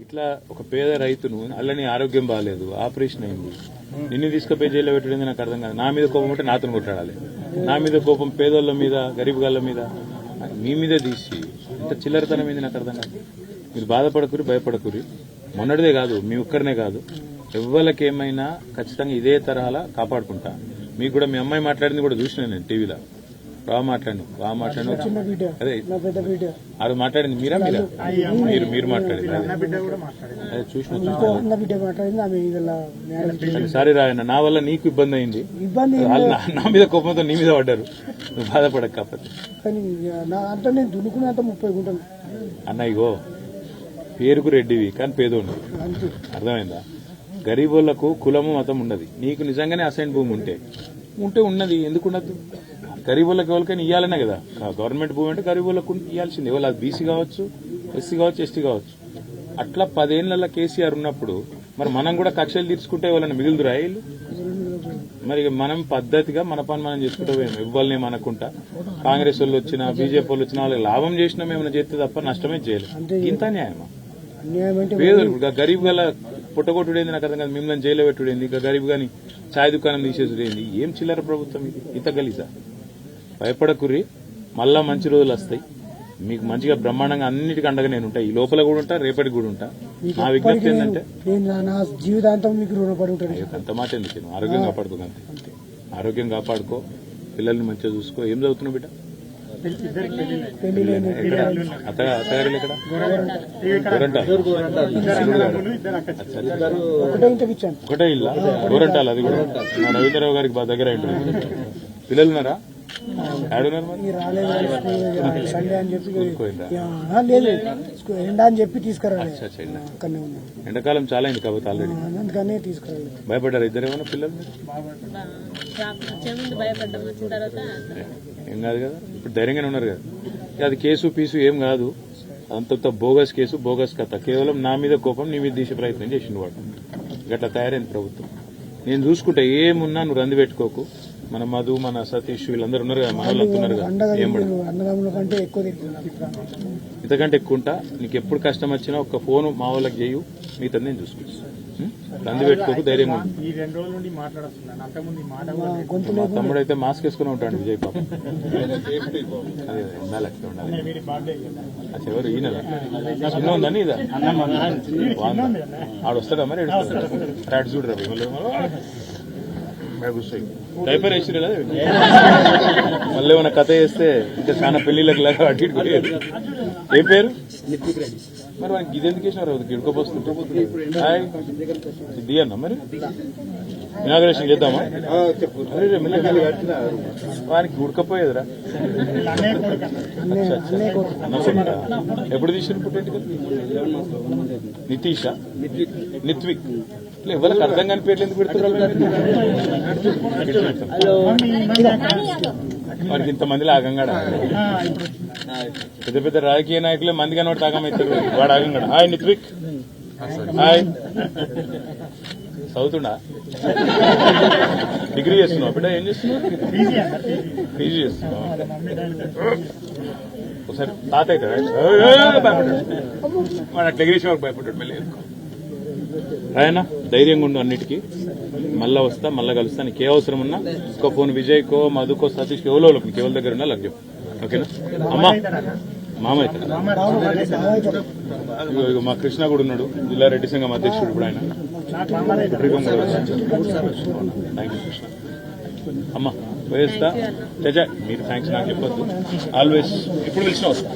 ఇట్లా ఒక పేద రైతును అల్లని ఆరోగ్యం బాగాలేదు, ఆపరేషన్ అయింది, నిన్ను తీసుకుపోయి జైల్లో పెట్టడం నాకు అర్థం కాదు. నా మీద కోపం ఉంటే నాతో కొట్టాడాలి, నా మీద కోపం పేదోళ్ళ మీద గరీబ్ గాళ్ళ మీద మీ మీద తీసి ఇంత చిల్లరతనం ఏంది నాకు అర్థం కాదు. మీరు బాధపడకూరి, భయపడకూరి. మొన్నటిదే కాదు, మీ ఒక్కరినే కాదు, ఎవ్వరికేమైనా ఖచ్చితంగా ఇదే తరహాలా కాపాడుకుంటా. మీకు కూడా మీ అమ్మాయి మాట్లాడింది కూడా చూసినా నేను టీవీలో. బాగా మాట్లాడు అదే అది మాట్లాడింది మీరా మీరు మాట్లాడింది అదే చూసిన. సారీ రాయన్న, నా వల్ల నీకు ఇబ్బంది అయింది, నా మీద కోపంతో నీ మీద పడ్డారు, నువ్వు బాధపడక కాకపోతే. అన్న ఇగో పేరుకు రెడ్డివి కానీ పేదోండి, అర్థమైందా? గరీబోళ్లకు కులము మతం ఉండదు. నీకు నిజంగానే అసైన్ భూమి ఉంటే ఉన్నది, ఎందుకు ఉండద్దు? గరీబులకు ఎవరికైనా ఇవ్వాలనే కదా గవర్నమెంట్ భూమి అంటే, గరీబులకు ఇవ్వాల్సింది. ఎవరు అది బీసీ కావచ్చు, ఎస్సీ కావచ్చు, ఎస్టీ కావచ్చు. అట్లా 10 ఏళ్ల కేసీఆర్ ఉన్నప్పుడు మరి మనం కూడా కక్షలు తీర్చుకుంటే ఎవరైనా మిగులుదురా ఇల్లు? మరి మనం పద్ధతిగా మన పని మనం చేసుకుంటూ పోయాం, ఇవ్వాలనే మనకుంటా. కాంగ్రెస్ వాళ్ళు వచ్చినా, బీజేపీ వాళ్ళు వచ్చినా వాళ్ళకి లాభం చేసినా ఏమైనా చేస్తే తప్ప నష్టమే చేయలేదు. ఇంత న్యాయమా? పేదలు గరీబ్ గల పుట్టగొట్టుడేంది నాకు అర్థం కాదు. మిమ్మల్ని జైల్లో పెట్టుడేంది, ఇంకా గరీబ్ గాని ఛాయ్ దుకాణం తీసేసుడేంది? ఏం చిల్లర ప్రభుత్వం ఇది? ఇంత గలీజా? భయపడకుర్రి, మళ్ళా మంచి రోజులు వస్తాయి. మీకు మంచిగా బ్రహ్మాండంగా అన్నిటికీ అండగా నేను ఉంటా. ఈ లోపల కూడా ఉంటా, రేపటికి కూడా ఉంటా. నా విజ్ఞప్తి ఏంటంటే జీవితాంతం మీకు రుణపడి ఉంటాను. అంత మాట ఎందుకు? ఆరోగ్యం కాపాడుకో, అంతే. ఆరోగ్యం కాపాడుకో, పిల్లల్ని మంచిగా చూసుకో. ఏం చదువుతున్నావు బిడ్డ? అత్తగారు ఎక్కడ? ఒకటే ఇల్లా? గోరంటాలు. అది కూడా మా రవీంద్రరావు గారికి బాగా దగ్గర ఉంటుంది. పిల్లలు ఉన్నారా? ఆడున్నారు మరి సండే అని చెప్పి ఎండా అని చెప్పి తీసుకురాలి. ఎండాకాలం చాలా అయింది కాబట్టి ఆల్రెడీ, అందుకనే తీసుకురాలి. భయపడ్డారు ఇద్దరు ఏమన్నా పిల్లలు? ఏం కాదు కదా, ఇప్పుడు ధైర్యంగానే ఉన్నారు కదా. అది కేసు పీసు ఏం కాదు, అంత బోగస్ కేసు, బోగస్ కథ. కేవలం నా మీద కోపం నీ మీద తీసే ప్రయత్నం చేసిండు వాడు. గట్లా తయారైంది ప్రభుత్వం. నేను చూసుకుంటా, ఏమున్నా నువ్వు రంది పెట్టుకోకు. మన మధు, మన సతీష్ వీళ్ళందరూ ఉన్నారు కదా, మన వాళ్ళు ఉన్నారు కదా. ఇంతకంటే ఎక్కువ ఉంటా. నీకు ఎప్పుడు కష్టం వచ్చినా ఒక ఫోన్ మా వాళ్ళకి చేయు, మిగతా నేను చూసుకుంటా. రంది పెట్టుకోకు, ధైర్యంగా ఉంది. మా తమ్ముడు అయితే మాస్క్ వేసుకుని ఉంటాడు, విజయ్ పాప. అదే ఉండాలి, అట్లా ఉండాలి. అసలు ఎవరు ఈయన చిన్న ఉందని ఇదా ఆడు వస్తాడా మరి? రాడు చూడరా డైపర్ వేసిరు కదా. మళ్ళీ ఏమైనా కథ వేస్తే ఇంకా చాలా పెళ్లిళ్ళకి లాగా అటు ఇటు. ఏ పేరు? మరి వానికి ఇది ఎందుకు వేసినారు? గిడుకోపోస్తుంటే ఇది అన్నా మరి ఇనాగ్రేషన్ చేద్దామా? వానికి ఉడకపోయేదిరా. ఎప్పుడు తీసిన పుట్టేంటి? నితీషా? నిత్విక్? ఎవరికి అర్థం కాని పేర్లు ఎందుకు పెడుతున్నారు? వారికి ఇంతమందిలో ఆగంగాడ. పెద్ద పెద్ద రాజకీయ నాయకులే మంది కనబడి తాగమవుతారు, వాడు ఆగంగాడ. హాయ్ నిత్విక్. హాయ్. చదువుతుండా? డిగ్రీ చేస్తున్నావు బిడ్డ? ఏం చేస్తున్నావు? పీజీ చేస్తున్నావు. ఒకసారి తాత అవుతాడు, భయపడ్డాడు వాడు. అట్లా ఎగిరేసి వాడు భయపడ్డాడు. మళ్ళీ రాయనా, ధైర్యంగా ఉండు. అన్నిటికీ మళ్ళా వస్తా, మళ్ళా కలుస్తా. నీకు ఏ అవసరం ఉన్నా ఒక ఫోన్ విజయ్కో, మధుకో, సతీష్కో, ఎవరో నీకు ఎవరి దగ్గర ఉన్నా నాకు చెప్పు, ఓకేనా? అమ్మా మామ అవుతాడు. ఇగో మా కృష్ణ కూడా ఉన్నాడు, జిల్లా రెడ్డి సంఘం అధ్యక్షుడు. ఇప్పుడు ఆయన థ్యాంక్ యూ కృష్ణ. అమ్మా పోయేస్తా. మీరు థ్యాంక్స్ నాకు చెప్పొద్దు. ఆల్వేస్ ఎప్పుడు పిలిచినా వస్తా.